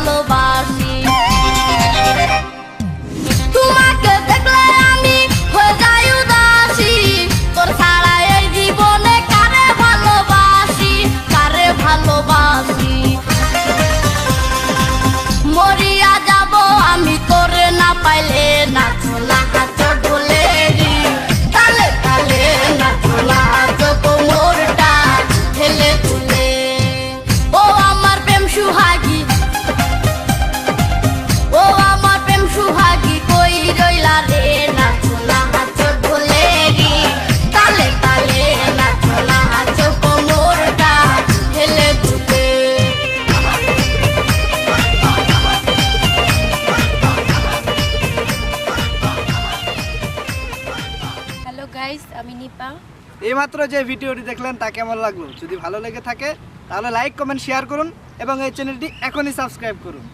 ভালোবাসি তোমাকে দেখলে আমি হয়ে যাই উদাসী তোর ছাড়া এই জীবনে কারে ভালোবাসি মরিয়া যাব আমি তোরে না পাইলে না ছোলা হাত ঢোলে তালে তালে না ছোলা হাত কোমরটা ঠেলে তুলে ও আমার প্রেম সুহাগী কই রইলা রে না ছোলা হাত ঢোলে তালে তালে না ছোলা হাত কোমরটা ঠেলে তুলে হ্যালো গাইস, আমি নিপা। এইমাত্র যে ভিডিওটি দেখলেন তা কেমন লাগলো? যদি ভালো লেগে থাকে তাহলে লাইক কমেন্ট শেয়ার করুন এবং এই চ্যানেলটি এখনই সাবস্ক্রাইব করুন।